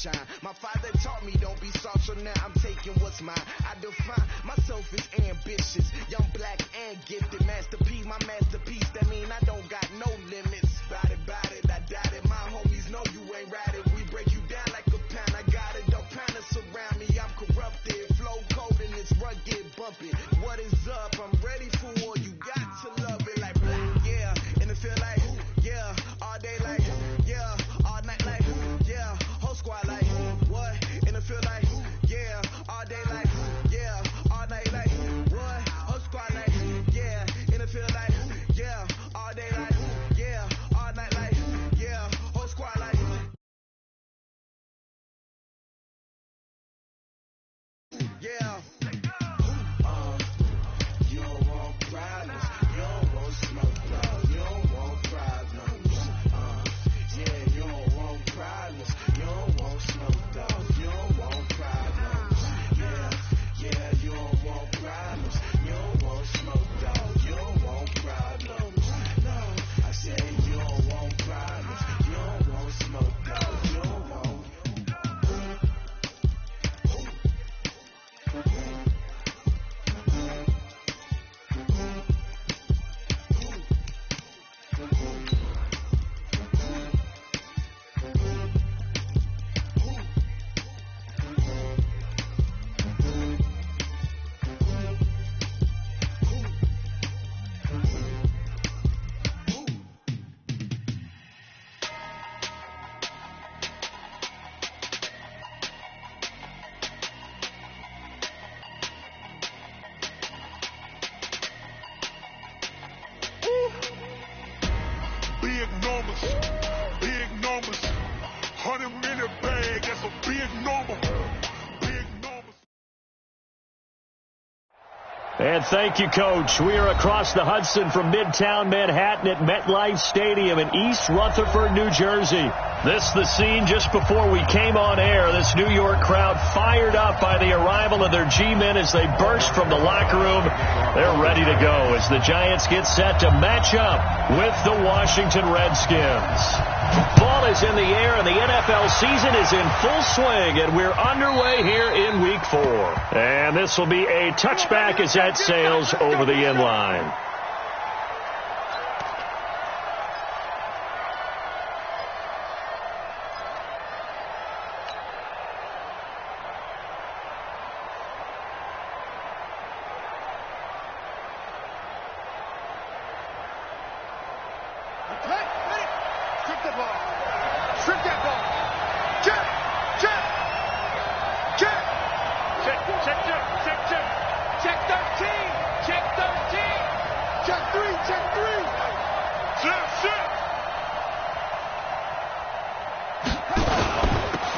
shine. My father taught me don't be soft, so now I'm taking what's mine. I define myself as ambitious, young, black, and gifted. Masterpiece, my masterpiece, that mean I don't got no limits. Bout it, I doubt it. My homies know you ain't right it. We break you down like a pound. I got it, don't pound us around me. I'm corrupted, flow cold and it's rugged, bumping. What is up? I'm ready for war. You got to love it like black, yeah. And it feel like, yeah, all day like, yeah, all night like, yeah, whole squad like, what? And it feel like, yeah, all day like, yeah, all night like, what? Whole squad like, yeah, and it feel like, yeah, all day like, yeah, all night like, yeah, whole squad like, yeah. You don't want problems, you don't want smoke, dog. You don't want problems. Yeah, you don't want problems, you don't want smoke, dog. You don't want problems. Yeah, you don't want problems, you don't want smoke, dog. You don't want problems. No, I said you don't want problems, you don't want smoke, dog. You don't want. Big numbers, 100-minute bag, that's a big number, big numbers. And thank you, Coach. We are across the Hudson from Midtown Manhattan at MetLife Stadium in East Rutherford, New Jersey. This the scene just before we came on air. This New York crowd fired up by the arrival of their G-men as they burst from the locker room. They're ready to go as the Giants get set to match up with the Washington Redskins. Ball is in the air, and the NFL season is in full swing, and we're underway here in Week 4. And this will be a touchback as that sails over the end line.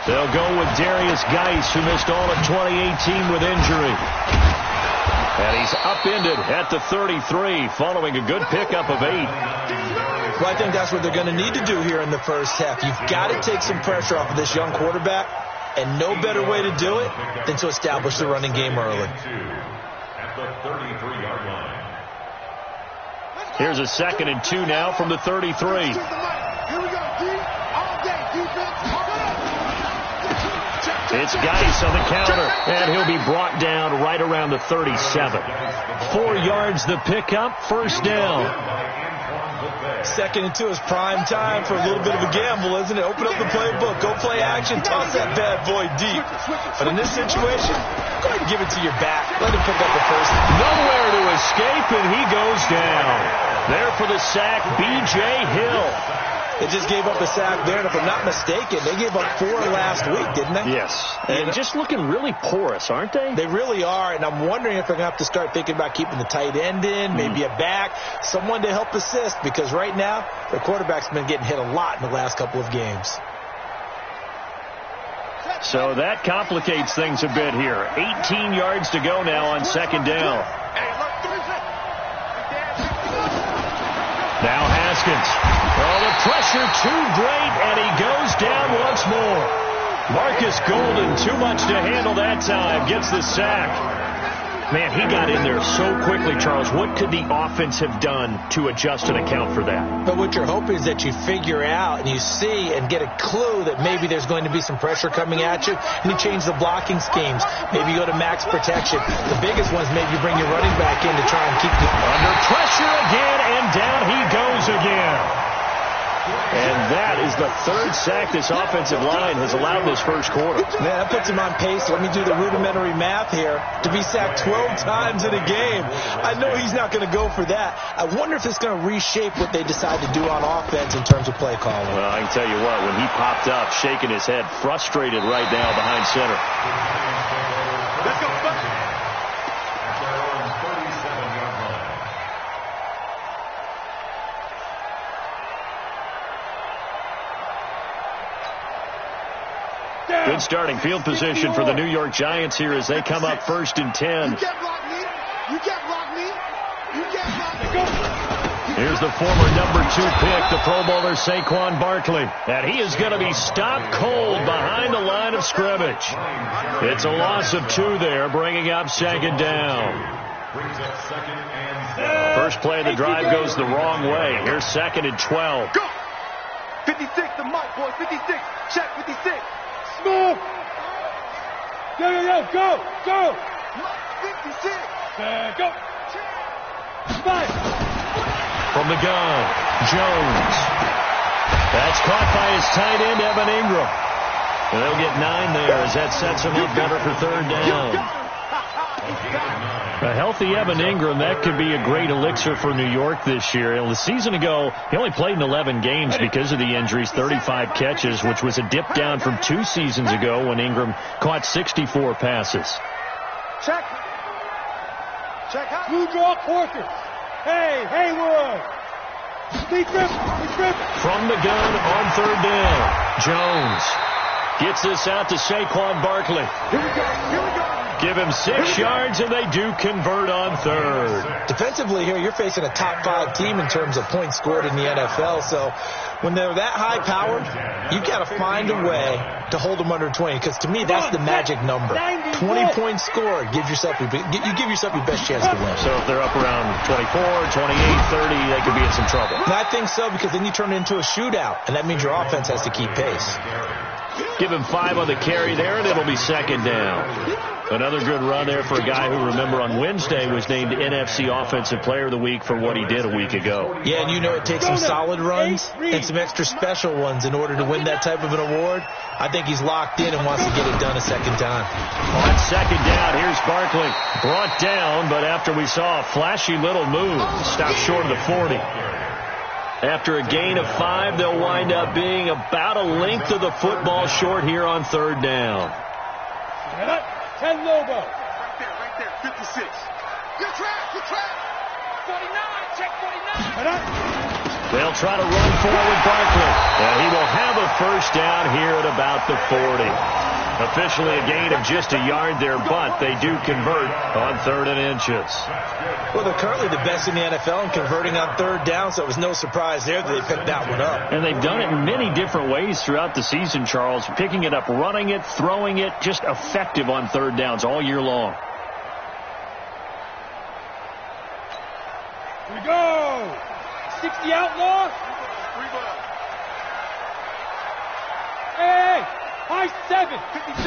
They'll go with Darius Geis, who missed all of 2018 with injury. And he's upended at the 33, following a good pickup of 8. Well, I think that's what they're going to need to do here in the first half. You've got to take some pressure off of this young quarterback, and no better way to do it than to establish the running game early. At the 33-yard line. Here's a 2nd and 2 now from the 33. Here we go, D. All day, defense. It's Geis on the counter, and he'll be brought down right around the 37. 4 yards the pickup, first down. 2nd and 2 is prime time for a little bit of a gamble, isn't it? Open up the playbook, go play action, toss that bad boy deep. But in this situation, go ahead and give it to your back. Let him pick up the first. Nowhere to escape, and he goes down. There for the sack, B.J. Hill. They just gave up a sack there, and if I'm not mistaken, they gave up 4 last week, didn't they? Yes. And just looking really porous, aren't they? They really are, and I'm wondering if they're going to have to start thinking about keeping the tight end in, maybe a back, someone to help assist, because right now, their quarterback's been getting hit a lot in the last couple of games. So that complicates things a bit here. 18 yards to go now on 2nd down. Now Haskins. Oh, the pressure too great, and he goes down once more. Marcus Golden, too much to handle that time, gets the sack. Man, he got in there so quickly, Charles. What could the offense have done to adjust and account for that? But what you're hoping is that you figure out and you see and get a clue that maybe there's going to be some pressure coming at you, and you change the blocking schemes. Maybe you go to max protection. The biggest ones, maybe you bring your running back in to try and keep the... Under pressure again, and down he goes again. And that is the third sack this offensive line has allowed this first quarter. Man, that puts him on pace. Let me do the rudimentary math here. To be sacked 12 times in a game. I know he's not going to go for that. I wonder if it's going to reshape what they decide to do on offense in terms of play calling. Well, I can tell you what, when he popped up, shaking his head, frustrated right now behind center. Let's go. Good starting field position for the New York Giants here as they come up 1st and 10. You can't block me. You can't block me. You can't block me. Go. Here's the former number 2 pick, the Pro Bowler Saquon Barkley. And he is going to be stopped cold behind the line of scrimmage. It's a loss of 2 there, bringing up 2nd down. First play of the drive goes the wrong way. Here's 2nd and 12. Go. 56, the mic, boy. 56. Check 56. Move! Yo, go! 56! Go! 5! From the gun, Jones. That's caught by his tight end, Evan Ingram. And they'll get 9 there as that sets him up better for 3rd down. A healthy Evan Ingram, that could be a great elixir for New York this year. The season ago, he only played in 11 games because of the injuries, 35 catches, which was a dip down from 2 seasons ago when Ingram caught 64 passes. Check. Blue draw quarters. Hey, Haywood. Be tripping. From the gun on 3rd down, Jones gets this out to Saquon Barkley. Here we go. Give him 6 yards, and they do convert on 3rd. Defensively here, you're facing a top 5 team in terms of points scored in the NFL. So when they're that high-powered, you've got to find a way to hold them under 20. Because to me, that's the magic number. 20 points scored. You give yourself your best chance to win. So if they're up around 24, 28, 30, they could be in some trouble. And I think so, because then you turn it into a shootout, and that means your offense has to keep pace. Give him 5 on the carry there, and it'll be 2nd down. Another good run there for a guy who, remember, on Wednesday was named NFC Offensive Player of the Week for what he did a week ago. Yeah, and you know it takes some solid runs and some extra special ones in order to win that type of an award. I think he's locked in and wants to get it done a 2nd time. On 2nd down, here's Barkley. Brought down, but after we saw a flashy little move, stopped short of the 40. After a gain of 5, they'll wind up being about a length of the football short here on 3rd down. 10 Lobo. Right there. 56. Good trap. 49. Check 49. They'll try to run forward Barkley. And he will have a 1st down here at about the 40. Officially a gain of just a yard there, but they do convert on 3rd and inches. Well, they're currently the best in the NFL in converting on 3rd down, so it was no surprise there that they picked that one up. And they've done it in many different ways throughout the season, Charles. Picking it up, running it, throwing it, just effective on 3rd downs all year long. Here we go. 60 outlaw. Hey, high 7.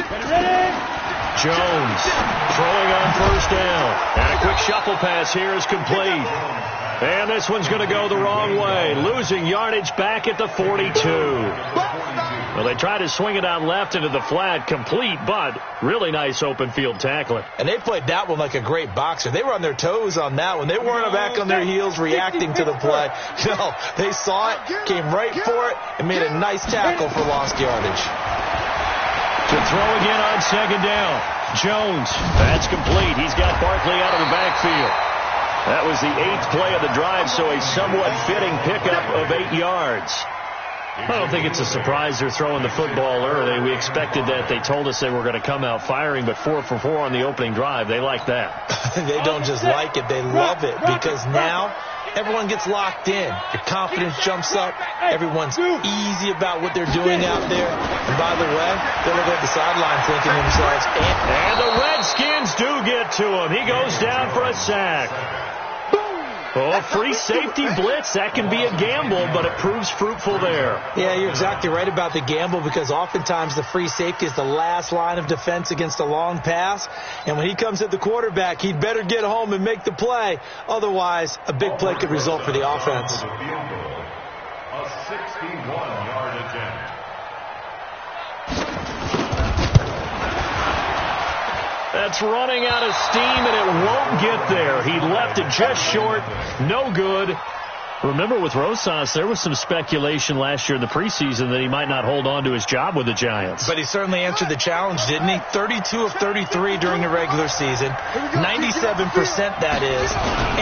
Ready? Jones throwing on 1st down. And a quick shuffle pass here is complete. And this one's going to go the wrong way. Losing yardage back at the 42. Well, they tried to swing it out left into the flat, complete, but really nice open field tackling. And they played that one like a great boxer. They were on their toes on that one. They weren't back on their heels reacting to the play. No, they saw it, came right for it, and made a nice tackle for lost yardage. To throw again on 2nd down. Jones, that's complete. He's got Barkley out of the backfield. That was the 8th play of the drive, so a somewhat fitting pickup of 8 yards. I don't think it's a surprise they're throwing the football early. We expected that. They told us they were going to come out firing, but 4 for 4 on the opening drive. They like that. They don't just like it. They love it, because now everyone gets locked in. Your confidence jumps up. Everyone's easy about what they're doing out there. And by the way, they're looking at the sideline thinking to themselves, and the Redskins do get to him. He goes down for a sack. Oh, free safety blitz. That can be a gamble, but it proves fruitful there. Yeah, you're exactly right about the gamble, because oftentimes the free safety is the last line of defense against a long pass. And when he comes at the quarterback, he'd better get home and make the play. Otherwise, a big play could result for the offense. A 61-yard attempt. That's running out of steam, and it won't get there. He left it just short. No good. Remember, with Rosas, there was some speculation last year in the preseason that he might not hold on to his job with the Giants. But he certainly answered the challenge, didn't he? 32 of 33 during the regular season, 97% that is,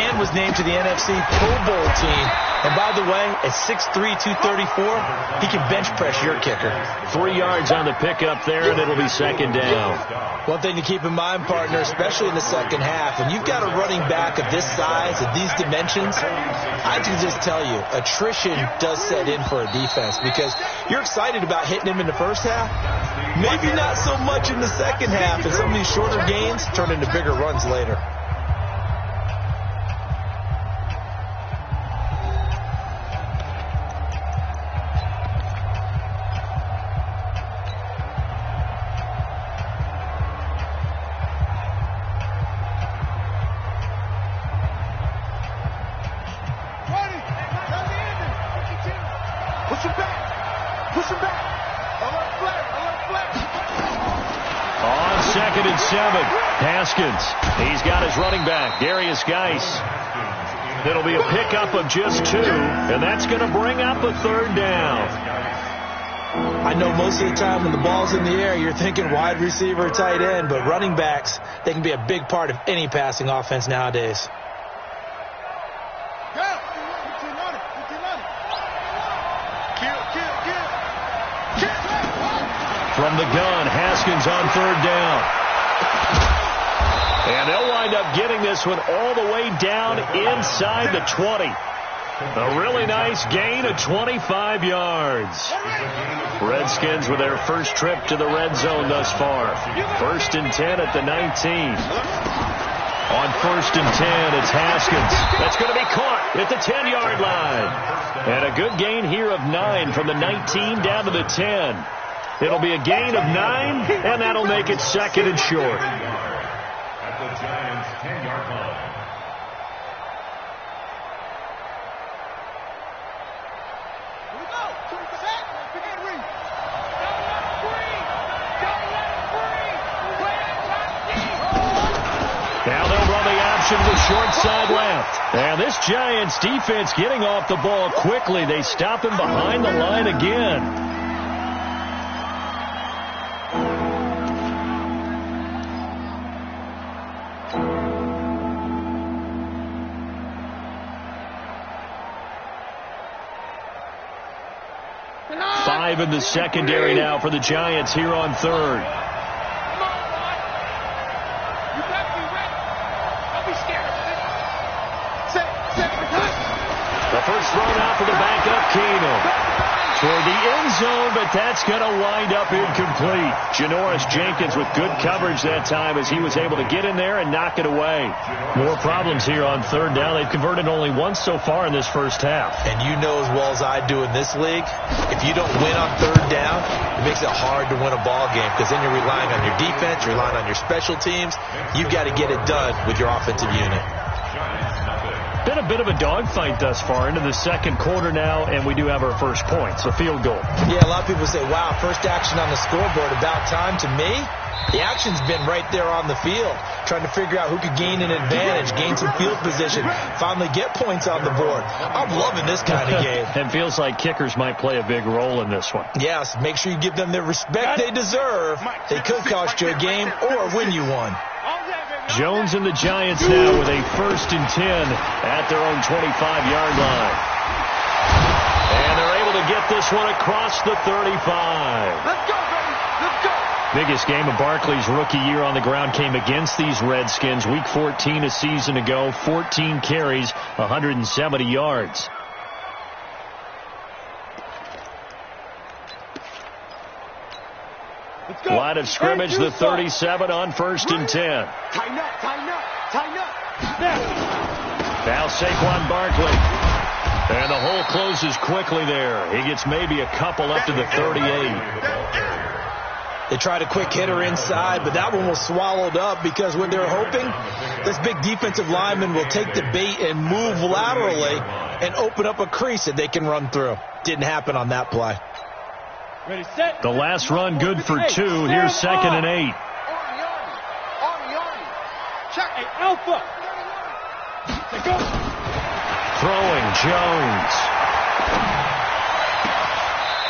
and was named to the NFC Pro Bowl team. And by the way, at 6'3", 234, he can bench press your kicker. 3 yards on the pickup there, and it'll be second down. One thing to keep in mind, partner, especially in the second half, when you've got a running back of this size, of these dimensions, I can just tell you, attrition does set in for a defense, because you're excited about hitting him in the first half. Maybe not so much in the second half, and some of these shorter gains turn into bigger runs later. On 2nd and 7, Haskins. He's got his running back, Darius Geis. It'll be a pickup of just 2, and that's going to bring up a 3rd down. I know most of the time when the ball's in the air, you're thinking wide receiver, tight end, but running backs, they can be a big part of any passing offense nowadays. From the gun, Haskins on 3rd down. And they'll wind up getting this one all the way down inside the 20. A really nice gain of 25 yards. Redskins with their first trip to the red zone thus far. 1st and 10 at the 19. On 1st and 10, it's Haskins. That's going to be caught at the 10-yard line. And a good gain here of 9 from the 19 down to the 10. It'll be a gain of 9, and that'll make it 2nd and short. At the Giants' 10-yard line. Now they'll run the option to short side left. And this Giants defense getting off the ball quickly. They stop him behind the line again. Five in the secondary now for the Giants here on 3rd. The first thrown out for the backup, Keenum. Toward the end zone, but that's going to wind up incomplete. Janoris Jenkins with good coverage that time as he was able to get in there and knock it away. More problems here on 3rd down. They've converted only once so far in this first half. And you know as well as I do in this league, if you don't win on 3rd down, it makes it hard to win a ball game, because then you're relying on your defense, you're relying on your special teams. You've got to get it done with your offensive unit. Been a bit of a dogfight thus far into the second quarter now, and we do have our first points, a field goal. Yeah, a lot of people say, wow, first action on the scoreboard, about time. To me, the action's been right there on the field, trying to figure out who could gain an advantage, gain some field position, finally get points on the board. I'm loving this kind of game. And feels like kickers might play a big role in this one. Yes, make sure you give them the respect they deserve. They could cost you a game or win you one. Jones and the Giants now with a 1st and 10 at their own 25-yard line. And they're able to get this one across the 35. Let's go, baby. Let's go. Biggest game of Barkley's rookie year on the ground came against these Redskins. Week 14 a season ago, 14 carries, 170 yards. Line of scrimmage, the 37 on 1st and 10. Tighten up, tighten up, tighten up. Now Saquon Barkley. And the hole closes quickly there. He gets maybe a couple up to the 38. They tried a quick hitter inside, but that one was swallowed up because when they're hoping this big defensive lineman will take the bait and move laterally and open up a crease that they can run through. Didn't happen on that play. Ready, set. The last run good for 2. Here's 2nd and 8. Check. Hey, Alpha. Go. Throwing Jones.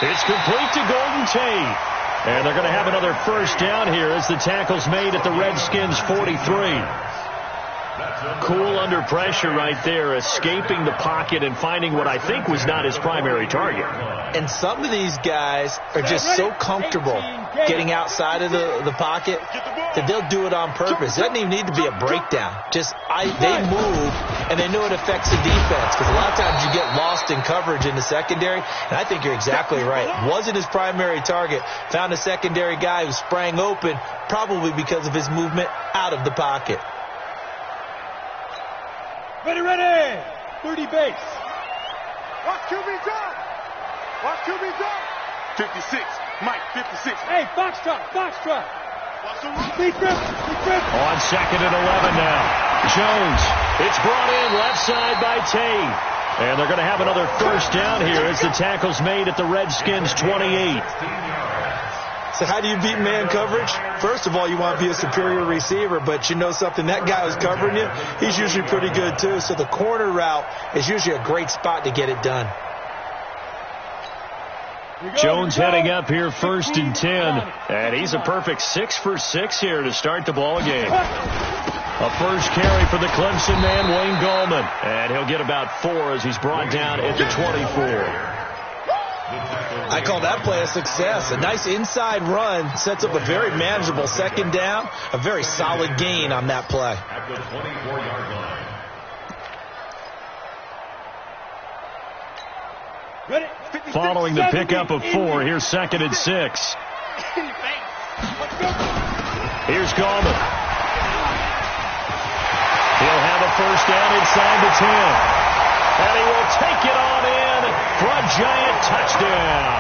It's complete to Golden Tate. And they're going to have another first down here as the tackle's made at the Redskins' 43. Cool under pressure right there, escaping the pocket and finding what I think was not his primary target. And some of these guys are just so comfortable getting outside of the pocket that they'll do it on purpose. It doesn't even need to be a breakdown. They move, and they know it affects the defense because a lot of times you get lost in coverage in the secondary, and I think you're exactly right. Wasn't his primary target. Found a secondary guy who sprang open, probably because of his movement out of the pocket. Ready. 30 base. Watch QB drop. Watch QB drop. 56. Mike, 56. Hey, box trot. Big grip. On 2nd and 11 now. Jones. It's brought in left side by Tate. And they're going to have another first down here as the tackle's made at the Redskins' 28. So how do you beat man coverage? First of all, you want to be a superior receiver, but you know something, that guy who's covering you, he's usually pretty good too. So the corner route is usually a great spot to get it done. Jones heading up here 1st and 10. And he's a perfect 6 for 6 here to start the ball game. A first carry for the Clemson man, Wayne Gallman. And he'll get about 4 as he's brought down at the 24. I call that play a success. A nice inside run sets up a very manageable 2nd down. A very solid gain on that play. At the 24-yard line. Ready. Following the pickup of 4, here's 2nd and 6. Here's Gallman. He'll have a first down inside the 10. And he will take it on in for a giant touchdown.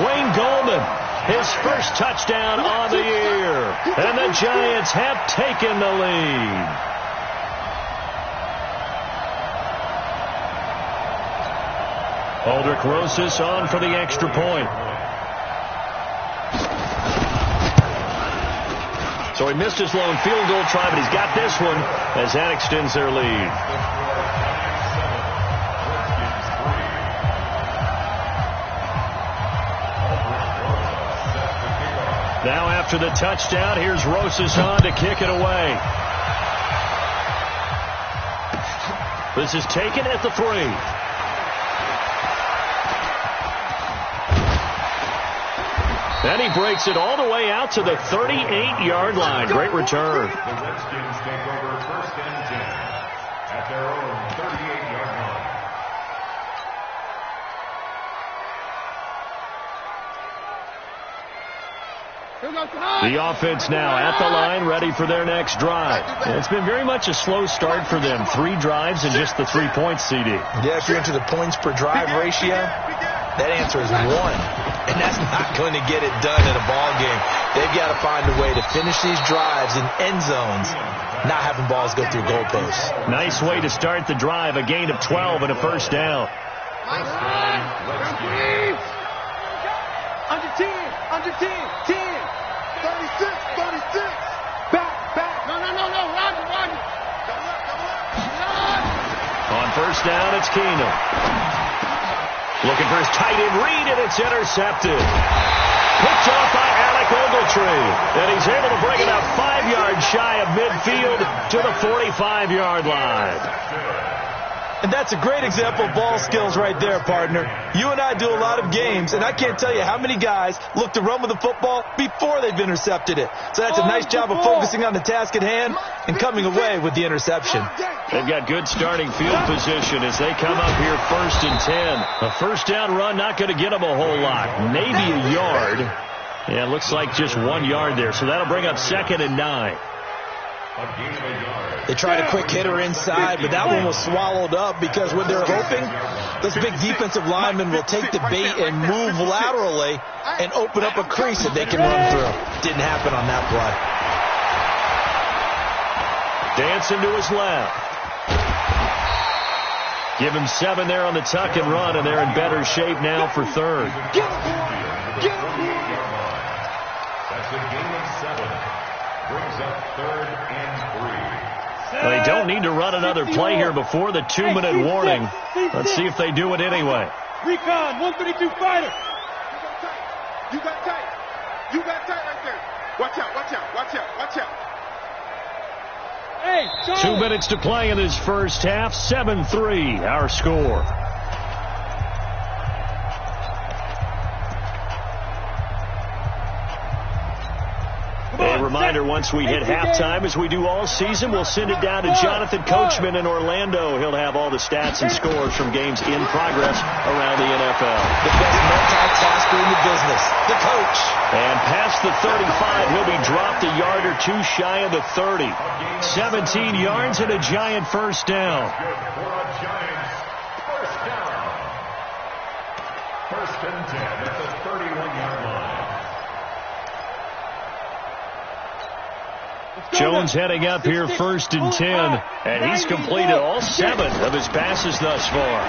Wayne Gallman, his first touchdown on the year. And the Giants have taken the lead. Aldrich Rosas on for the extra point. So he missed his lone field goal try, but he's got this one as that extends their lead. Now after the touchdown, here's Rosas on to kick it away. This is taken at the 3. Then he breaks it all the way out to the 38-yard line. Great return. The Redskins take over 1st and 10 at their own 38-yard line. The offense now at the line, ready for their next drive. It's been very much a slow start for them. 3 drives and just the 3 points, CD. Yeah, if you're into the points per drive ratio, that answer is 1. And that's not going to get it done in a ball game. They've got to find a way to finish these drives in end zones, not having balls go through goalposts. Nice way to start the drive, a gain of 12 and a first down. Under 10, 10. 36. Back. No. Roger. On first down, it's Keenum. Looking for his tight end read, and it's intercepted. Picked off by Alec Ogletree. And he's able to bring it up 5 yards shy of midfield to the 45-yard line. And that's a great example of ball skills right there, partner. You and I do a lot of games, and I can't tell you how many guys look to run with the football before they've intercepted it. So that's a nice job of focusing on the task at hand and coming away with the interception. They've got good starting field position as they come up here 1st and 10. A first down run not going to get them a whole lot. Maybe a yard. Yeah, it looks like just 1 yard there. So that'll bring up 2nd and 9. They tried a quick hitter inside, but that one was swallowed up because when they're hoping, those big defensive linemen will take the bait and move laterally and open up a crease that they can run through. Didn't happen on that play. Dancing to his left. Give him 7 there on the tuck and run, and they're in better shape now for 3rd. That's a gain of 7. Brings up 3rd and 3. They don't need to run another play here before the 2-minute warning. Let's see if they do it anyway. Recon, 132 fighter. You got tight. You got tight right there. Watch out, watch out, watch out, watch out. Hey, 2 minutes to play in this first half. 7-3 our score. A reminder, once we hit halftime, as we do all season, we'll send it down to Jonathan Coachman in Orlando. He'll have all the stats and scores from games in progress around the NFL. The best multitasker in the business, the coach. And past the 35, he'll be dropped a yard or two shy of the 30. 17 yards and a giant first down. Good for a Giants first down. 1st and 10 at the 31-yard line. Jones heading up here 1st and 10, and he's completed all 7 of his passes thus far.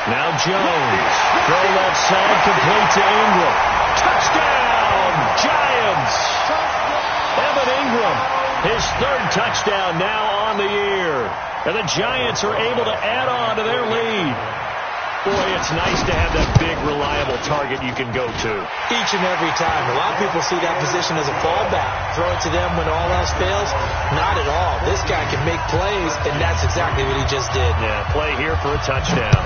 Now Jones, throw left side, complete to Ingram. Touchdown, Giants! Evan Ingram, his 3rd touchdown now on the year. And the Giants are able to add on to their lead. Boy, it's nice to have that big, reliable target you can go to. Each and every time. A lot of people see that position as a fallback. Throw it to them when all else fails. Not at all. This guy can make plays, and that's exactly what he just did. Yeah, play here for a touchdown.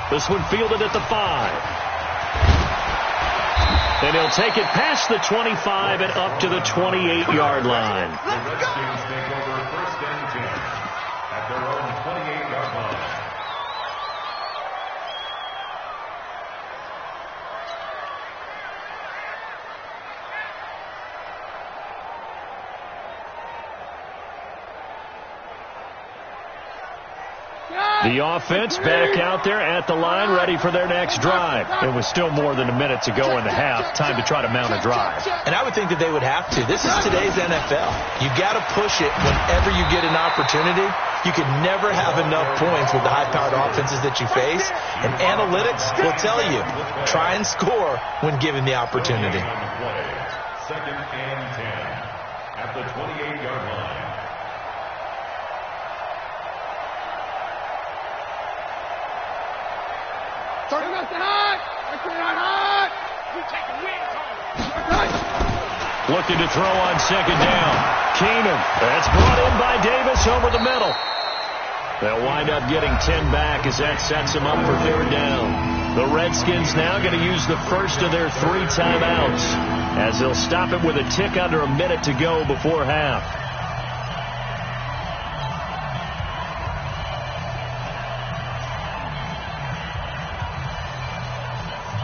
This one fielded at the 5. And he'll take it past the 25 and up to the 28-yard line. The Redskins take over 1st and 10 at their own 28-yard line. The offense back out there at the line, ready for their next drive. It was still more than a minute to go in the half. Time to try to mount a drive. And I would think that they would have to. This is today's NFL. You got to push it whenever you get an opportunity. You can never have enough points with the high-powered offenses that you face. And analytics will tell you, try and score when given the opportunity. 2nd and 10 at the 28-yard line. Looking to throw on 2nd down. Keenum. That's brought in by Davis over the middle. They'll wind up getting 10 back as that sets them up for 3rd down. The Redskins now going to use the first of their 3 timeouts as they'll stop it with a tick under a minute to go before half.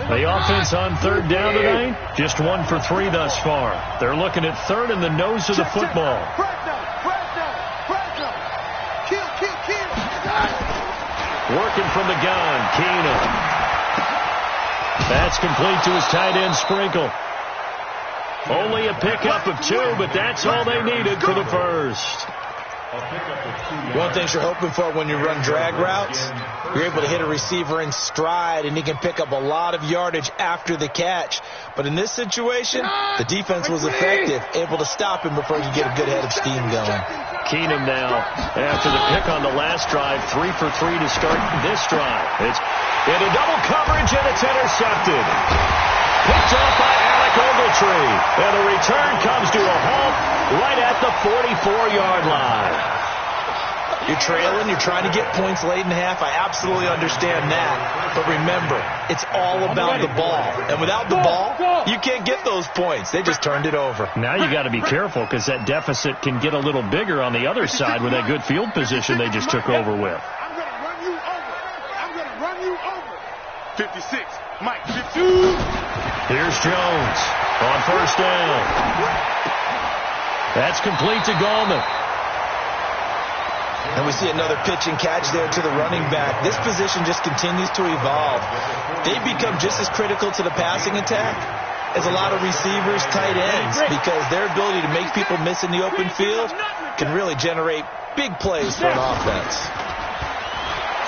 The offense on 3rd down tonight, just 1 for 3 thus far. They're looking at 3rd in the nose of the football. Working from the gun, Keenum. That's complete to his tight end, Sprinkle. Only a pickup of 2, but that's all they needed for the first. One of the things you're hoping for when you run drag routes, you're able to hit a receiver in stride, and he can pick up a lot of yardage after the catch. But in this situation, the defense was effective, able to stop him before he could get a good head of steam going. Keenum now, after the pick on the last drive, 3 for 3 to start this drive. It's into double coverage, and it's intercepted. Picked off by Alec Ogletree. And the return comes to a halt right at the 44-yard line. You're trailing, you're trying to get points late in half. I absolutely understand that. But remember, it's all about the ball. And without the ball, you can't get those points. They just turned it over. Now you got to be careful because that deficit can get a little bigger on the other side with that good field position they just took over with. I'm going to run you over. I'm going to run you over. 56. Mike, 52. Here's Jones on first down. That's complete to Gallman. And we see another pitch and catch there to the running back. This position just continues to evolve. They become just as critical to the passing attack as a lot of receivers, tight ends, because their ability to make people miss in the open field can really generate big plays for an offense.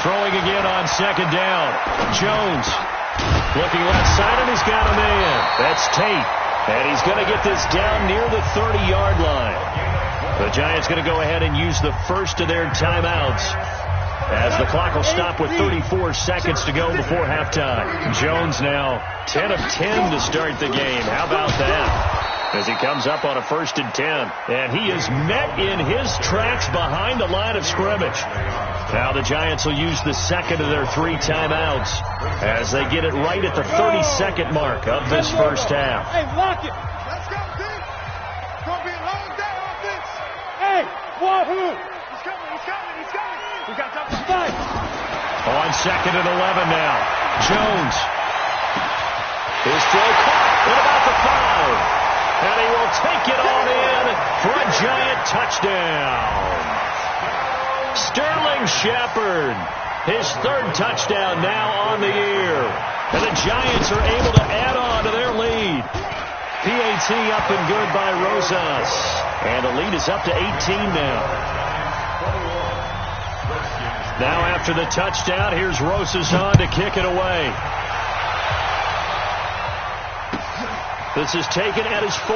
Throwing again on second down. Jones looking left side, and he's got a man. That's Tate. And he's going to get this down near the 30-yard line. The Giants going to go ahead and use the first of their timeouts as the clock will stop with 34 seconds to go before halftime. Jones now 10 of 10 to start the game. How about that? As he comes up on a 1st and 10. And he is met in his tracks behind the line of scrimmage. Now the Giants will use the second of their 3 timeouts as they get it right at the 30-second mark of this first half. Hey, lock it. Let's go, D. It's going to be a long day on this. Hey, Wahoo. He's coming. He's coming. He's coming. We got time to Fight. On 2nd and 11 now. Jones. His throw caught at about the 5. And he will take it on in for a Giant touchdown. Sterling Shepard, his 3rd touchdown now on the year. And the Giants are able to add on to their lead. PAT up and good by Rosas. And the lead is up to 18 now. Now after the touchdown, here's Rosas on to kick it away. This is taken at his 4.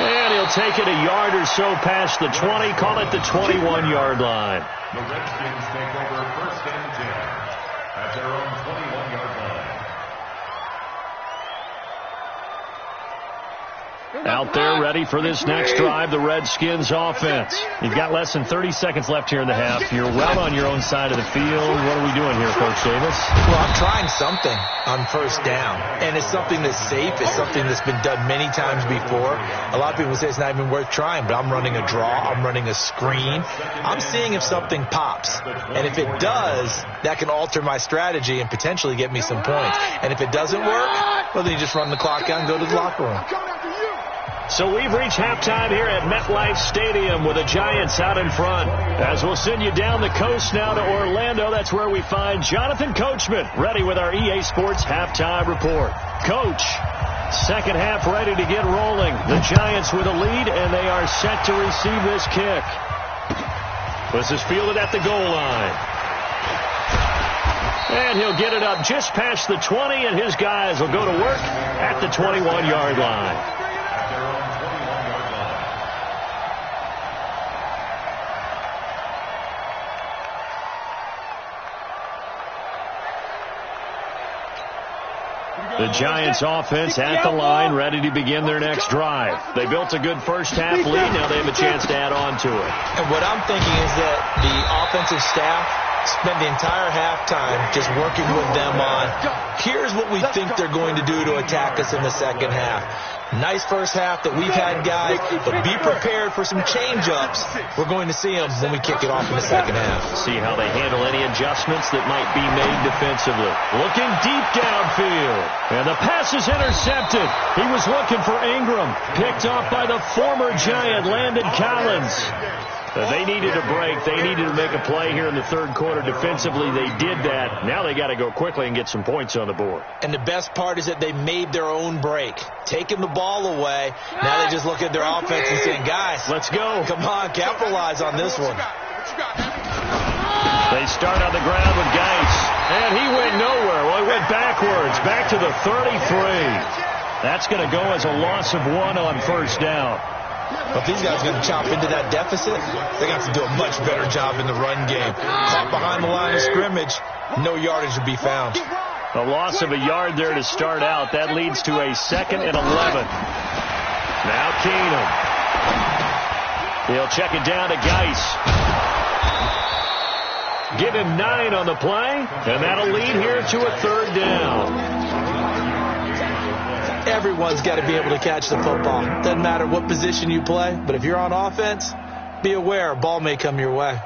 And he'll take it a yard or so past the 20, call it the 21-yard line. The Redskins take over 1st and 10 at their own 21-yard line. Out there ready for this next drive, the Redskins offense. You've got less than 30 seconds left here in the half. You're well on your own side of the field. What are we doing here, Coach Davis? Well, I'm trying something on first down, and it's something that's safe. It's something that's been done many times before. A lot of people say it's not even worth trying, but I'm running a draw. I'm running a screen. I'm seeing if something pops, and if it does, that can alter my strategy and potentially get me some points. And if it doesn't work, well, then you just run the clock down and go to the locker room. So we've reached halftime here at MetLife Stadium with the Giants out in front. As we'll send you down the coast now to Orlando, that's where we find Jonathan Coachman ready with our EA Sports halftime report. Coach, second half ready to get rolling. The Giants with a lead, and they are set to receive this kick. This is fielded at the goal line. And he'll get it up just past the 20, and his guys will go to work at the 21-yard line. The Giants offense at the line, ready to begin their next drive. They built a good first half lead. Now they have a chance to add on to it. And what I'm thinking is that the offensive staff spent the entire halftime just working with them on, here's what we think they're going to do to attack us in the second half. Nice first half that we've had, guys, but be prepared for some change-ups. We're going to see them when we kick it off in the second half. See how they handle any adjustments that might be made defensively. Looking deep downfield. And the pass is intercepted. He was looking for Ingram. Picked off by the former Giant, Landon Collins. They needed a break. They needed to make a play here in the third quarter. Defensively, they did that. Now they got to go quickly and get some points on the board. And the best part is that they made their own break. Taking the ball away. Now they just look at their offense and say, guys, let's go. Come on, capitalize on this one. They start on the ground with Geis. And he went nowhere. Well, he went backwards. Back to the 33. That's going to go as a loss of 1 on first down. But these guys are going to chop into that deficit. They got to do a much better job in the run game. Caught behind the line of scrimmage, no yardage to be found. A loss of a yard there to start out. That leads to a 2nd and 11. Now Keenum. He'll check it down to Geis. Give him 9 on the play, and that'll lead here to a 3rd down. Everyone's got to be able to catch the football. Doesn't matter what position you play, but if you're on offense, be aware a ball may come your way.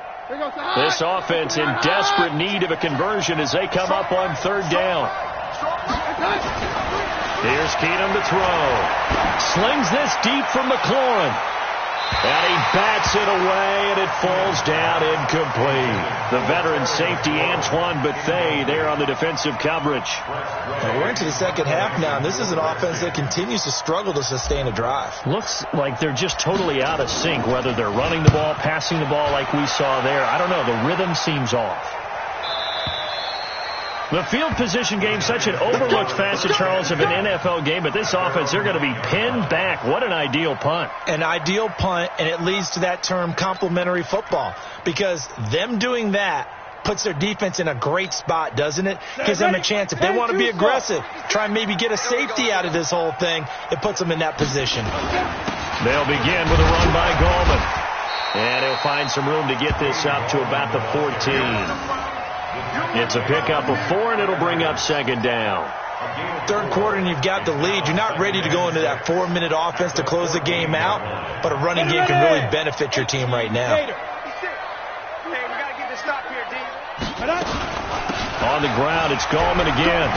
This offense in desperate need of a conversion as they come up on 3rd down. Here's Keenum to throw. Slings this deep from McLaurin. And he bats it away, and it falls down incomplete. The veteran safety, Antoine Bethea, there on the defensive coverage. And we're into the second half now, and this is an offense that continues to struggle to sustain a drive. Looks like they're just totally out of sync, whether they're running the ball, passing the ball like we saw there. I don't know. The rhythm seems off. The field position game, such an overlooked facet, Charles, of an NFL game. But this offense, they're going to be pinned back. What an ideal punt. An ideal punt, and it leads to that term complementary football. Because them doing that puts their defense in a great spot, doesn't it? Gives them a chance. If they want to be aggressive, try and maybe get a safety out of this whole thing, it puts them in that position. They'll begin with a run by Gallman. And he'll find some room to get this up to about the 14. It's a pickup of 4, and it'll bring up 2nd down. 3rd quarter, and you've got the lead. You're not ready to go into that 4-minute offense to close the game out, but a running game can really benefit your team right now. On the ground, it's Gallman again.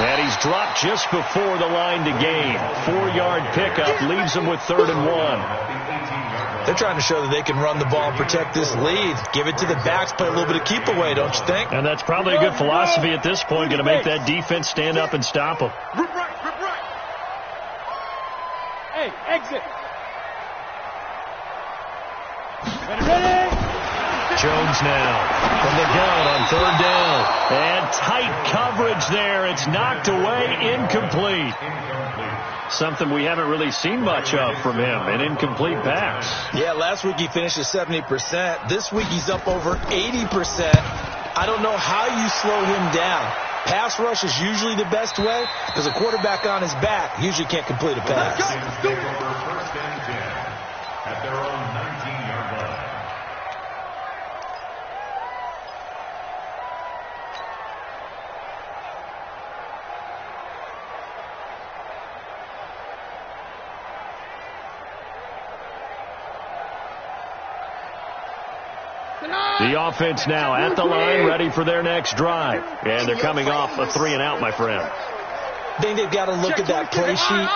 And he's dropped just before the line to gain. 4-yard pickup leaves him with 3rd and 1. They're trying to show that they can run the ball and protect this lead. Give it to the backs, play a little bit of keep away, don't you think? And that's probably a good philosophy at this point, going to make that defense stand up and stop them. Rip right. Hey, exit. Ready. Jones now from the gun on 3rd down. And tight coverage there. It's knocked away, incomplete. Something we haven't really seen much of from him, an incomplete pass. Yeah, last week he finished at 70%. This week he's up over 80%. I don't know how you slow him down. Pass rush is usually the best way because a quarterback on his back usually can't complete a pass. First and 10 at their own 19-yard line. The offense now at the line, ready for their next drive. And they're coming off a 3-and-out, my friend. I think they've got to look at that play sheet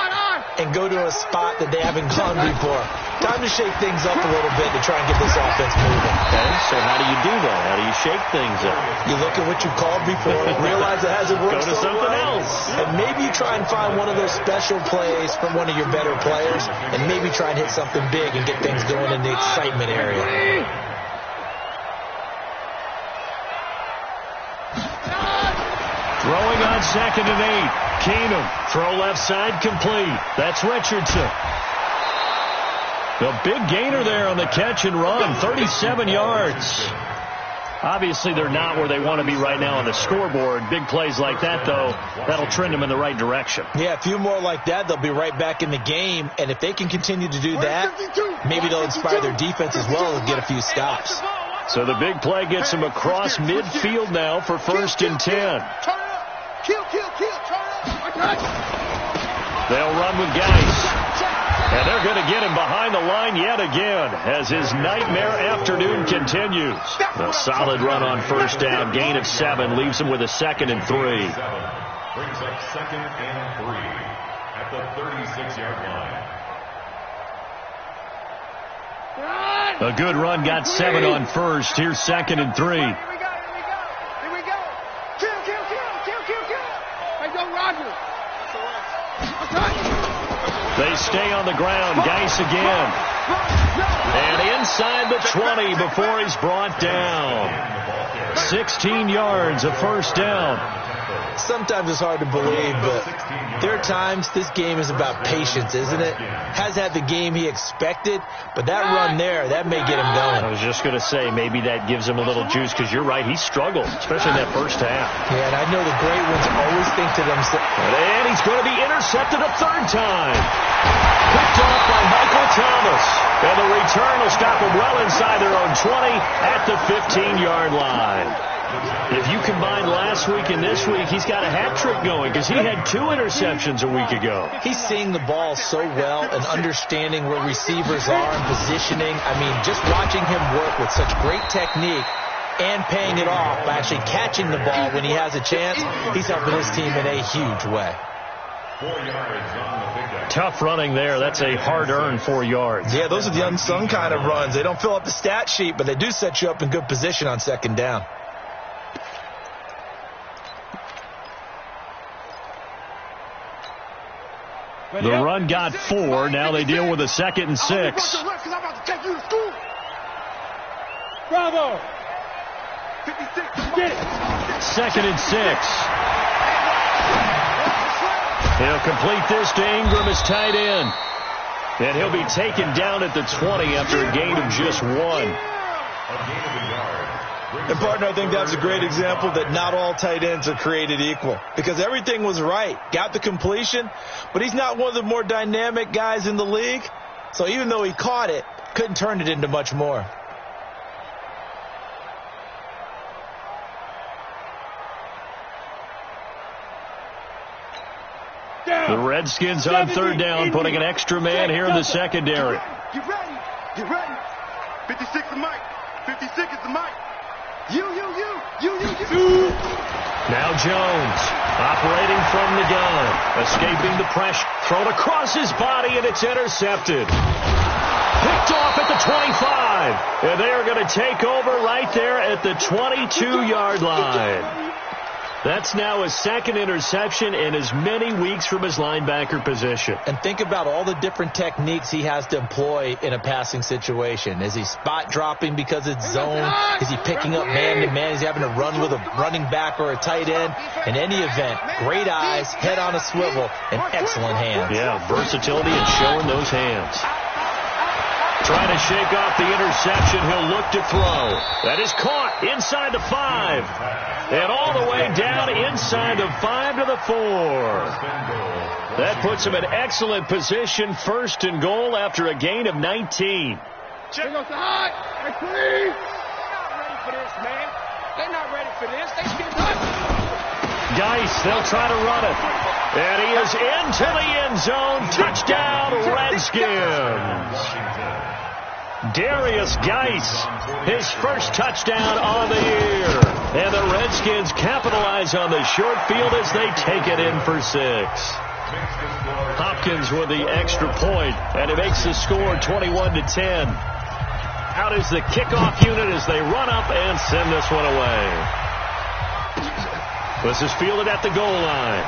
and go to a spot that they haven't gone before. Time to shake things up a little bit to try and get this offense moving. Okay, so how do you do that? How do you shake things up? You look at what you called before, realize it hasn't worked so something well, else. And maybe you try and find one of those special plays from one of your better players, and maybe try and hit something big and get things going in the excitement area. Throwing on 2nd and 8. Keenum, throw left side, complete. That's Richardson. The big gainer there on the catch and run, 37 yards. Obviously, they're not where they want to be right now on the scoreboard. Big plays like that, though, that'll trend them in the right direction. Yeah, a few more like that, they'll be right back in the game. And if they can continue to do that, maybe they'll inspire their defense as well and get a few stops. So the big play gets them across midfield now for 1st and 10. They'll run with Geis. And they're going to get him behind the line yet again as his nightmare afternoon continues. A solid run on 1st down. Gain of 7 leaves him with a 2nd and 3. Brings up 2nd and 3 at the 36-yard line. A good run got 7 on 1st. Here's 2nd and 3. Here we go. Kill. Hey, go, Roger. They stay on the ground. Geis again. And inside the 20 before he's brought down. 16 yards, a 1st down. Sometimes it's hard to believe, but there are times this game is about patience, isn't it? Has had the game he expected, but that run there, that may get him going. I was just going to say, maybe that gives him a little juice, because you're right, he struggled, especially in that first half. Yeah, and I know the great ones always think to themselves. And he's going to be intercepted a third time. Picked off by Michael Thomas. And the return will stop him well inside their own 20 at the 15-yard line. If you combine last week and this week, he's got a hat trick going because he had 2 interceptions a week ago. He's seeing the ball so well and understanding where receivers are and positioning. I mean, just watching him work with such great technique and paying it off by actually catching the ball when he has a chance, he's helping his team in a huge way. 4 yards on the pickup. Tough running there. That's a hard-earned 4 yards. Yeah, those are the unsung kind of runs. They don't fill up the stat sheet, but they do set you up in good position on second down. The run got 4. Now they deal with a 2nd and 6. Bravo. 2nd and 6. He'll complete this to Ingram, his tight end. And he'll be taken down at the 20 after a gain of just 1. A gain of a yard. And, partner, I think that's a great example that not all tight ends are created equal. Because everything was right. Got the completion, but he's not one of the more dynamic guys in the league. So even though he caught it, couldn't turn it into much more. The Redskins on third down, putting an extra man here in the secondary. Get ready. Get ready. 56 is Mike. 56 is the Mike. You. Now Jones, operating from the gun, escaping the pressure, thrown across his body, and it's intercepted. Picked off at the 25, and they are going to take over right there at the 22-yard line. That's now his 2nd interception in as many weeks from his linebacker position. And think about all the different techniques he has to employ in a passing situation. Is he spot dropping because it's zone? Is he picking up man-to-man? Is he having to run with a running back or a tight end? In any event, great eyes, head on a swivel, and excellent hands. Yeah, versatility and showing those hands. Trying to shake off the interception. He'll look to throw. That is caught inside the 5. And all the way down inside the 5 to the 4. That puts him in excellent position. 1st and goal after a gain of 19. Check us out. They're not ready for this, man. They're not ready for this. They get done. Geis, they'll try to run it. And he is into the end zone. Touchdown, Redskins. Darius Geis, his first touchdown on the year. And the Redskins capitalize on the short field as they take it in for 6. Hopkins with the extra point, and it makes the score 21-10. Out is the kickoff unit as they run up and send this one away. This is fielded at the goal line.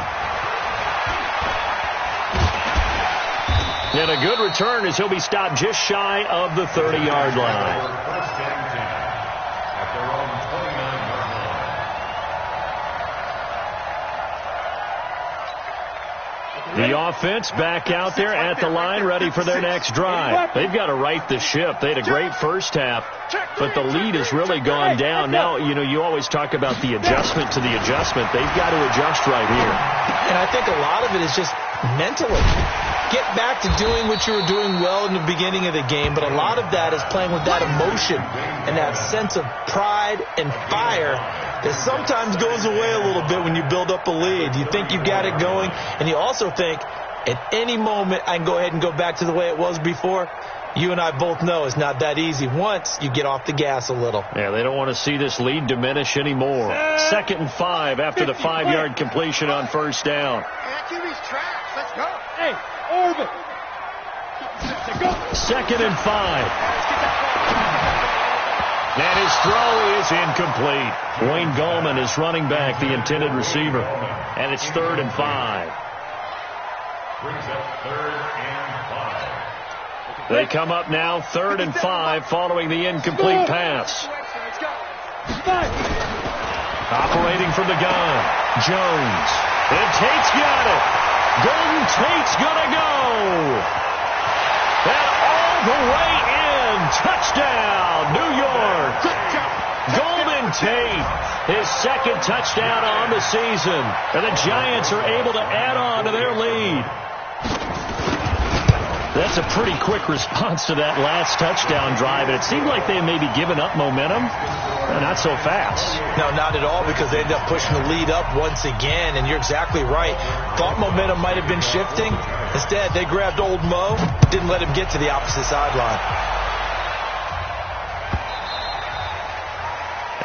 And a good return as he'll be stopped just shy of the 30-yard line. First and 10 at their own 29-yard line. The offense back out there at the line, ready for their next drive. They've got to right the ship. They had a great first half, but the lead has really gone down. Now, you always talk about the adjustment to the adjustment. They've got to adjust right here. And I think a lot of it is just mentally. Get back to doing what you were doing well in the beginning of the game, but a lot of that is playing with that emotion and that sense of pride and fire that sometimes goes away a little bit when you build up a lead. You think you got it going, and you also think at any moment I can go ahead and go back to the way it was before. You and I both know it's not that easy once you get off the gas a little. Yeah, they don't want to see this lead diminish anymore. 2nd and 5 after the 5-yard completion on first down. Let's go. Hey, Orville. 2nd and 5. And his throw is incomplete. Wayne Gallman is running back, the intended receiver. And it's 3rd and 5. Brings up 3rd and 5. They come up now 3rd and 5 following the incomplete pass. Operating from the gun, Jones. And Tate's got it. Golden Tate's gonna go. And all the way in. Touchdown, New York. Golden Tate, his second touchdown on the season. And the Giants are able to add on to their lead. That's a pretty quick response to that last touchdown drive, and it seemed like they may be giving up momentum. Not so fast. No, not at all, because they ended up pushing the lead up once again, and you're exactly right. Thought momentum might have been shifting. Instead, they grabbed old Mo, didn't let him get to the opposite sideline.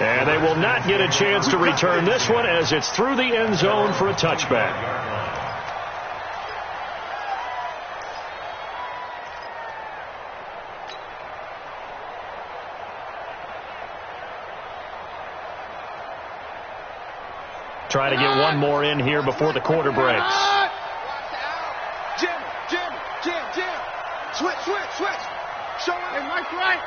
And they will not get a chance to return this one as it's through the end zone for a touchback. Try to get one more in here before the quarter breaks. Jim. Switch. Show him Mike right.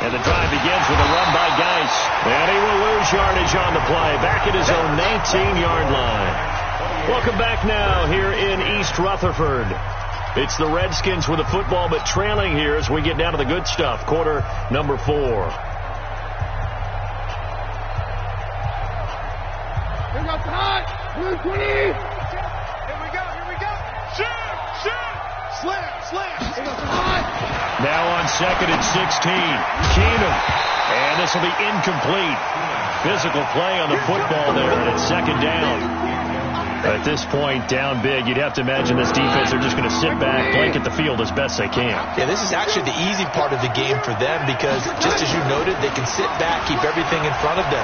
And the drive begins with a run by Geis. And he will lose yardage on the play. Back at his own 19-yard line. Welcome back now here in East Rutherford. It's the Redskins with the football, but trailing here as we get down to the good stuff. Quarter number 4. Here we go. Slam. Now on second and 16. Keenum. And this will be incomplete. Physical play on the football there, and it's second down. At this point, down big, you'd have to imagine this defense are just going to sit back, blanket the field as best they can. Yeah, this is actually the easy part of the game for them because, just as you noted, they can sit back, keep everything in front of them.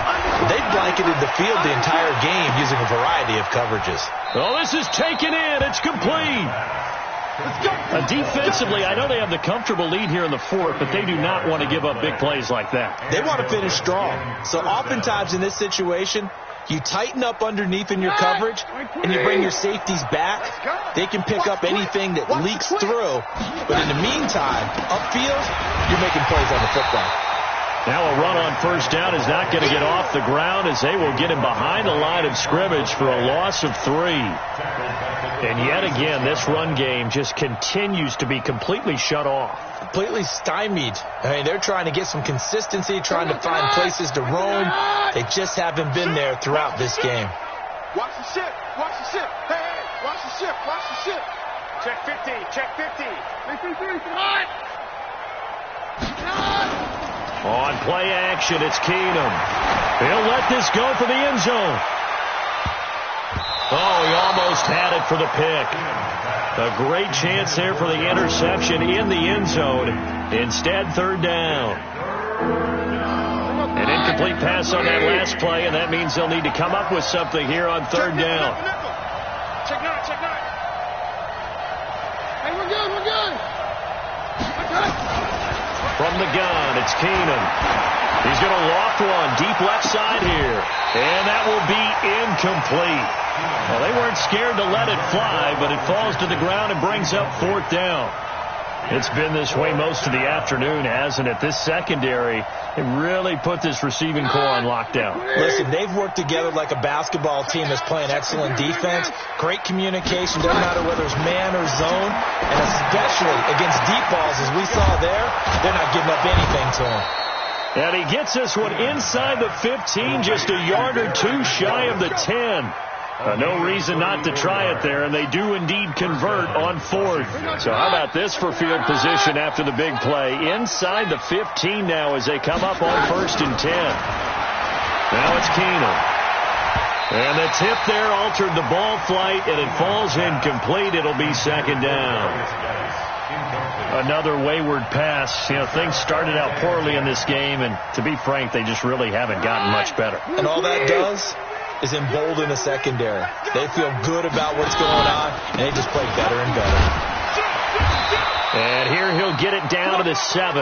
They blanketed the field the entire game using a variety of coverages. Oh, this is taken in. It's complete. Defensively, I know they have the comfortable lead here in the fourth, but they do not want to give up big plays like that. They want to finish strong. So oftentimes in this situation, you tighten up underneath in your coverage, and you bring your safeties back. They can pick up anything that leaks through. But in the meantime, upfield, you're making plays on the football. Now a run on first down is not going to get off the ground as they will get him behind the line of scrimmage for a loss of 3. And yet again, this run game just continues to be completely shut off. Completely stymied. I mean, they're trying to get some consistency, trying to find places to roam. They just haven't been there throughout this game. Watch the ship. Hey, watch the ship. Check 50. 53, come on. On play action, it's Keenum. He'll let this go for the end zone. Oh, he almost had it for the pick. A great chance there for the interception in the end zone. Instead, third down. An incomplete pass on that last play, and that means they'll need to come up with something here on third down. Check nine. Hey, we're good. From the gun, it's Keenum. He's going to loft one deep left side here. And that will be incomplete. Well, they weren't scared to let it fly, but it falls to the ground and brings up fourth down. It's been this way most of the afternoon, hasn't it? This secondary, it really put this receiving core on lockdown. Listen, they've worked together like a basketball team that's playing excellent defense. Great communication, doesn't matter whether it's man or zone. And especially against deep balls, as we saw there, they're not giving up anything to them. And he gets this one inside the 15, just a yard or two shy of the 10. No reason not to try it there, and they do indeed convert on fourth. So how about this for field position after the big play? Inside the 15 now as they come up on 1st and 10. Now it's Keenum. And the tip there altered the ball flight, and it falls incomplete. It'll be second down. Another wayward pass. You know, things started out poorly in this game, and to be frank, they just really haven't gotten much better. And all that does is embolden the secondary. They feel good about what's going on, and they just play better and better. And here he'll get it down to the 7.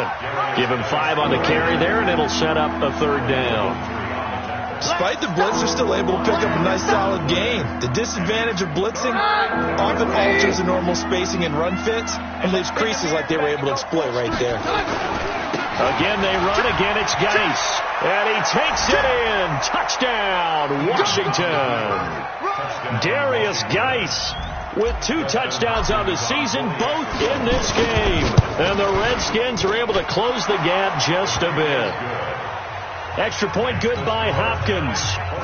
Give him 5 on the carry there, and it'll set up a third down. Despite the blitz, they're still able to pick up a nice solid gain. The disadvantage of blitzing often alters the normal spacing and run fits and leaves creases like they were able to exploit right there. Again they run, again it's Geis. And he takes it in. Touchdown, Washington. Darius Geis with 2 touchdowns on the season, both in this game. And the Redskins are able to close the gap just a bit. Extra point good by Hopkins.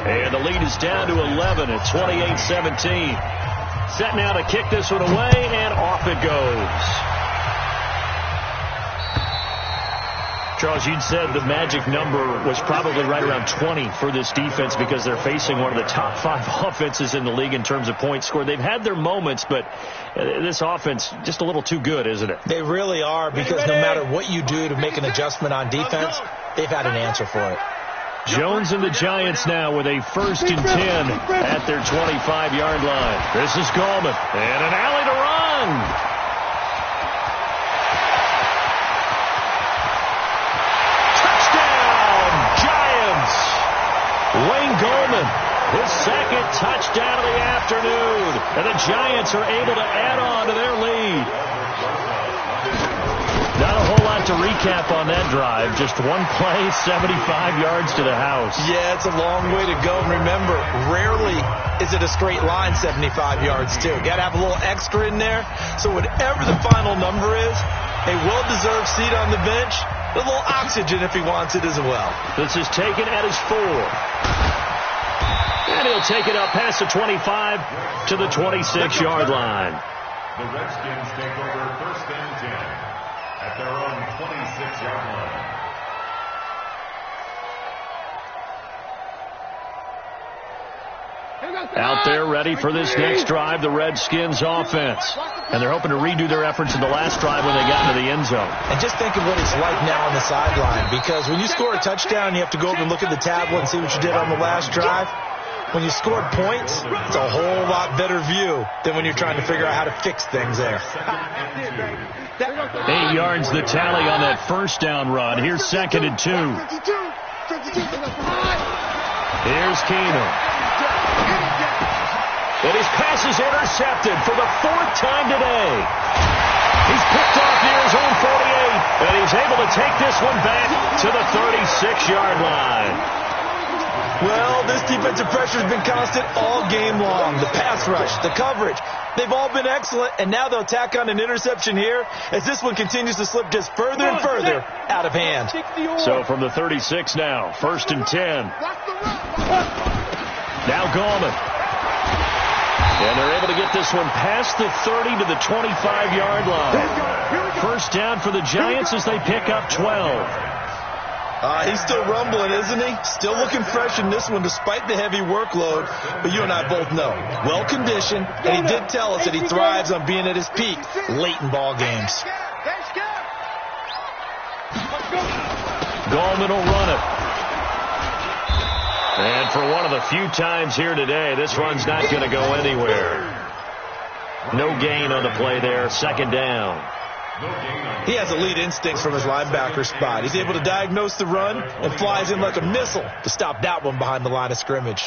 And the lead is down to 11 at 28-17. Set now to kick this one away, and off it goes. Charles, you'd said the magic number was probably right around 20 for this defense because they're facing one of the top 5 offenses in the league in terms of points scored. They've had their moments, but this offense just a little too good, isn't it? They really are, because no matter what you do to make an adjustment on defense, they've had an answer for it. Jones and the Giants now with a 1st and 10 at their 25-yard line. This is Gallman, and an alley to run. Wayne Gallman, his 2nd touchdown of the afternoon. And the Giants are able to add on to their lead. Not a whole lot to recap on that drive. Just one play, 75 yards to the house. Yeah, it's a long way to go. Remember, rarely is it a straight line 75 yards, too. Got to have a little extra in there. So whatever the final number is, a well-deserved seat on the bench. A little oxygen if he wants it as well. This is taken at his 4. And he'll take it up past the 25 to the 26-yard line. The Redskins take over 1st and 10 at their own 26-yard line. Out there ready for this next drive, the Redskins offense. And they're hoping to redo their efforts in the last drive when they got into the end zone. And just think of what it's like now on the sideline, because when you score a touchdown, you have to go over and look at the tablet and see what you did on the last drive. When you scored points, it's a whole lot better view than when you're trying to figure out how to fix things there. 8 yards the tally on that 1st down run. Here's 2nd and 2. Here's Keenum. And his pass is intercepted for the 4th time today. He's picked off near his own 48, and he's able to take this one back to the 36-yard line. Well, this defensive pressure has been constant all game long. The pass rush, the coverage, they've all been excellent, and now they'll tack on an interception here as this one continues to slip just further and further out of hand. So from the 36 now, 1st and 10. Now Gallman. And they're able to get this one past the 30 to the 25-yard line. 1st down for the Giants as they pick up 12. He's still rumbling, isn't he? Still looking fresh in this one despite the heavy workload. But you and I both know, well-conditioned, and he did tell us that he thrives on being at his peak late in ball games. Gallman will run it. And for one of the few times here today, this run's not going to go anywhere. No gain on the play there. 2nd down. He has elite instincts from his linebacker spot. He's able to diagnose the run and flies in like a missile to stop that one behind the line of scrimmage.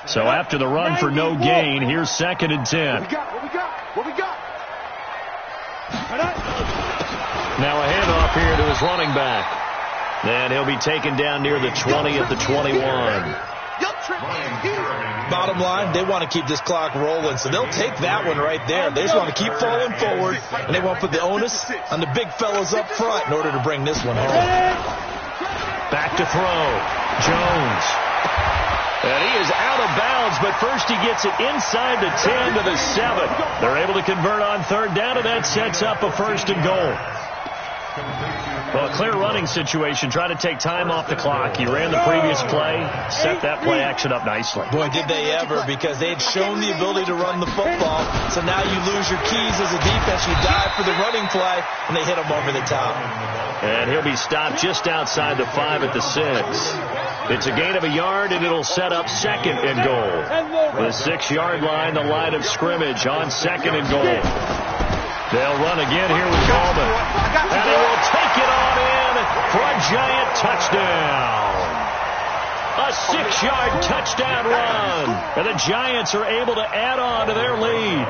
So after the run for no gain, here's 2nd and 10. What we got? Now a handoff here to his running back. And he'll be taken down near the 20 at the 21. Bottom line, they want to keep this clock rolling, so they'll take that one right there. They just want to keep falling forward, and they want to put the onus on the big fellas up front in order to bring this one home. Back to throw. Jones. And he is out of bounds, but first he gets it inside the 10 to the 7. They're able to convert on 3rd down, and that sets up a 1st and goal. Well, a clear running situation. Try to take time off the clock. You ran the previous play, set that play action up nicely. Boy, did they ever, because they had shown the ability to run the football. So now you lose your keys as a defense. You dive for the running play, and they hit him over the top. And he'll be stopped just outside the 5 at the 6. It's a gain of a yard, and it'll set up 2nd and goal. The 6-yard line, the line of scrimmage on 2nd and goal. They'll run again here with Gallman. And he will take it on in for a Giant touchdown. A 6-yard touchdown run. And the Giants are able to add on to their lead.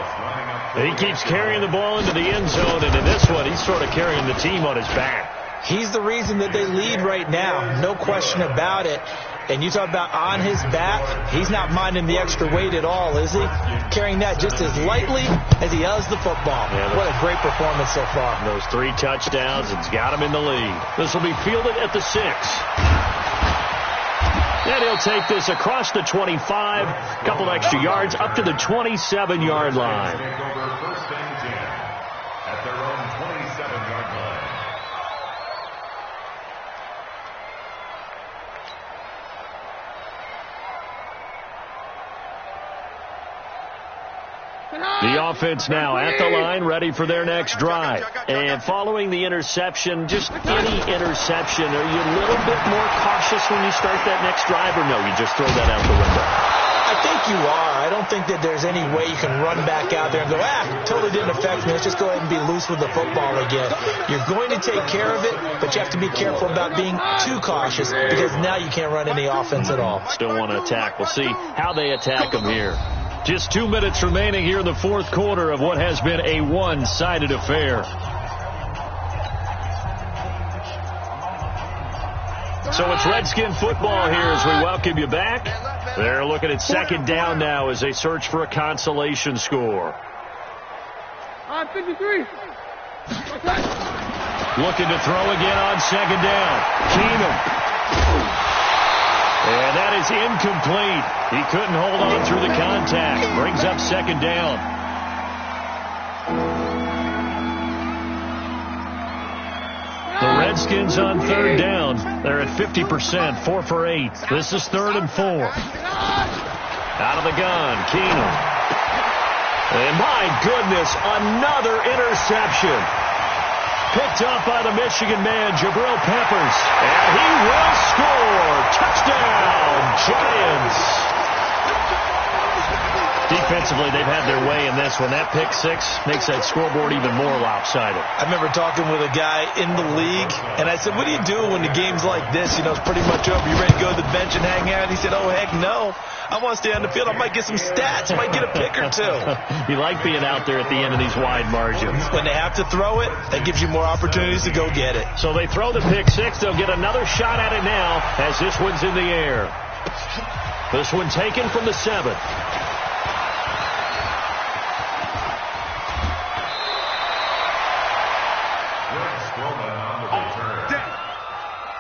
And he keeps carrying the ball into the end zone, and in this one, he's sort of carrying the team on his back. He's the reason that they lead right now. No question about it. And you talk about on his back, he's not minding the extra weight at all, is he? Carrying that just as lightly as he does the football. Yeah, what a great performance so far. Those 3 touchdowns, it's got him in the lead. This will be fielded at the 6. And he'll take this across the 25, a couple extra yards, up to the 27-yard line. Take over 1st and 10 at their own 27-yard line. The offense now at the line, ready for their next drive. And following the interception, just any interception, are you a little bit more cautious when you start that next drive, or no, you just throw that out the window? I think you are. I don't think that there's any way you can run back out there and go, totally didn't affect me. Let's just go ahead and be loose with the football again. You're going to take care of it, but you have to be careful about being too cautious because now you can't run any offense at all. Still want to attack. We'll see how they attack them here. Just 2 minutes remaining here in the 4th quarter of what has been a one-sided affair. So it's Redskin football here as we welcome you back. They're looking at 2nd down now as they search for a consolation score. 53. Looking to throw again on 2nd down. Keenum. And that is incomplete. He couldn't hold on through the contact. Brings up 2nd down. The Redskins on 3rd down. They're at 50%, 4 for 8. This is 3rd and 4. Out of the gun, Keenum. And my goodness, another interception. Picked up by the Michigan man, Jabril Peppers. And he will score. Touchdown, Giants. Defensively, they've had their way in this one. That pick 6 makes that scoreboard even more lopsided. I remember talking with a guy in the league, and I said, what do you do when the game's like this? You know, it's pretty much over. You ready to go to the bench and hang out? He said, oh, heck no. I want to stay on the field. I might get some stats. I might get a pick or 2. You like being out there at the end of these wide margins. When they have to throw it, that gives you more opportunities to go get it. So they throw the pick 6. They'll get another shot at it now as this one's in the air. This one taken from the 7.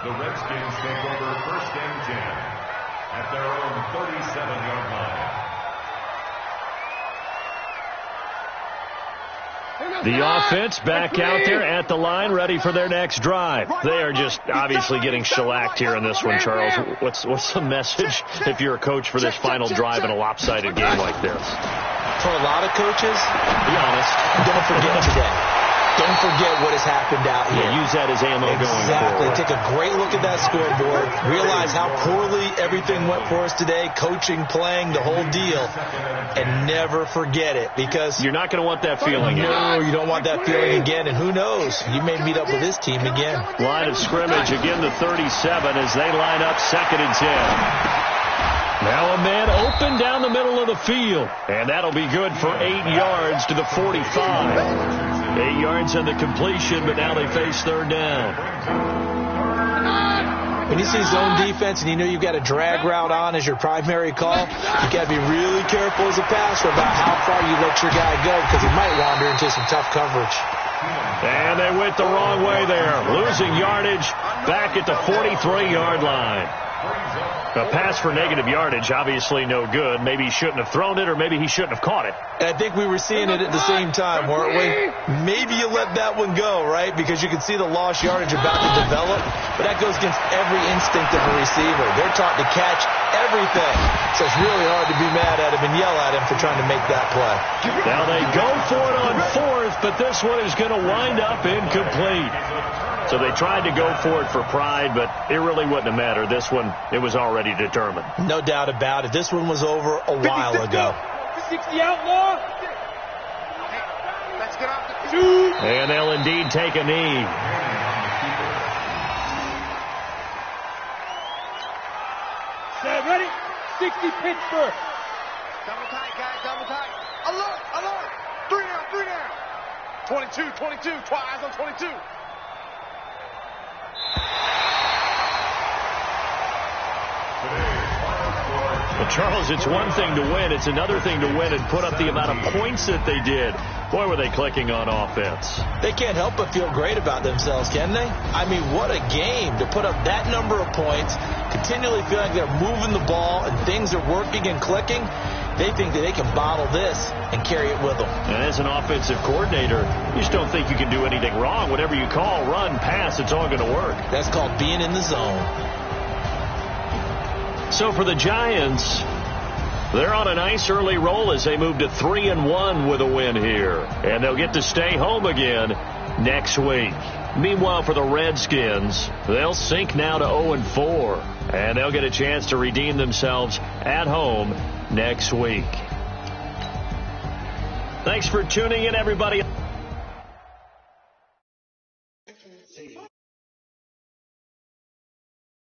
The Redskins take over 1st and 10 at their own 37-yard line. The offense back out there at the line, ready for their next drive. They are just obviously getting shellacked here in this one, Charles. What's the message if you're a coach for this final drive in a lopsided game like this? For a lot of coaches, be honest, don't forget today. Don't forget what has happened out here. Yeah, use that as ammo going forward. Exactly. Take a great look at that scoreboard. Realize how poorly everything went for us today. Coaching, playing, the whole deal. And never forget it because you're not going to want that feeling again. No, you don't want that feeling again. And who knows? You may meet up with this team again. Line of scrimmage again to 37 as they line up 2nd and 10. Now a man open down the middle of the field. And that'll be good for 8 yards to the 45. 8 yards on the completion, but now they face 3rd down. When you see zone defense and you know you've got a drag route on as your primary call, you got to be really careful as a passer about how far you let your guy go because he might wander into some tough coverage. And they went the wrong way there, losing yardage back at the 43-yard line. A pass for negative yardage, obviously no good. Maybe he shouldn't have thrown it, or maybe he shouldn't have caught it. And I think we were seeing it at the same time, weren't we? Maybe you let that one go, right? Because you can see the lost yardage about to develop. But that goes against every instinct of a receiver. They're taught to catch everything. So it's really hard to be mad at him and yell at him for trying to make that play. Now they go for it on 4th, but this one is going to wind up incomplete. So they tried to go for it for pride, but it really wouldn't have mattered. This one, it was already determined. No doubt about it. This one was over a while ago. 60 outlaw. Let's get off the shoot. And they'll indeed take a knee. 60 Pittsburgh. Double tight, guys, double tight. Alert, alert. 3 down, 3 down. 22, 22, eyes on 22. Well, Charles, it's one thing to win. It's another thing to win and put up the amount of points that they did. Boy, were they clicking on offense. They can't help but feel great about themselves, can they? I mean, what a game to put up that number of points, continually feel like they're moving the ball and things are working and clicking. They think that they can bottle this and carry it with them. And as an offensive coordinator, you just don't think you can do anything wrong. Whatever you call, run, pass, it's all going to work. That's called being in the zone. So for the Giants, they're on a nice early roll as they move to 3-1 with a win here. And they'll get to stay home again next week. Meanwhile, for the Redskins, they'll sink now to 0-4. And they'll get a chance to redeem themselves at home next week. Thanks for tuning in, everybody.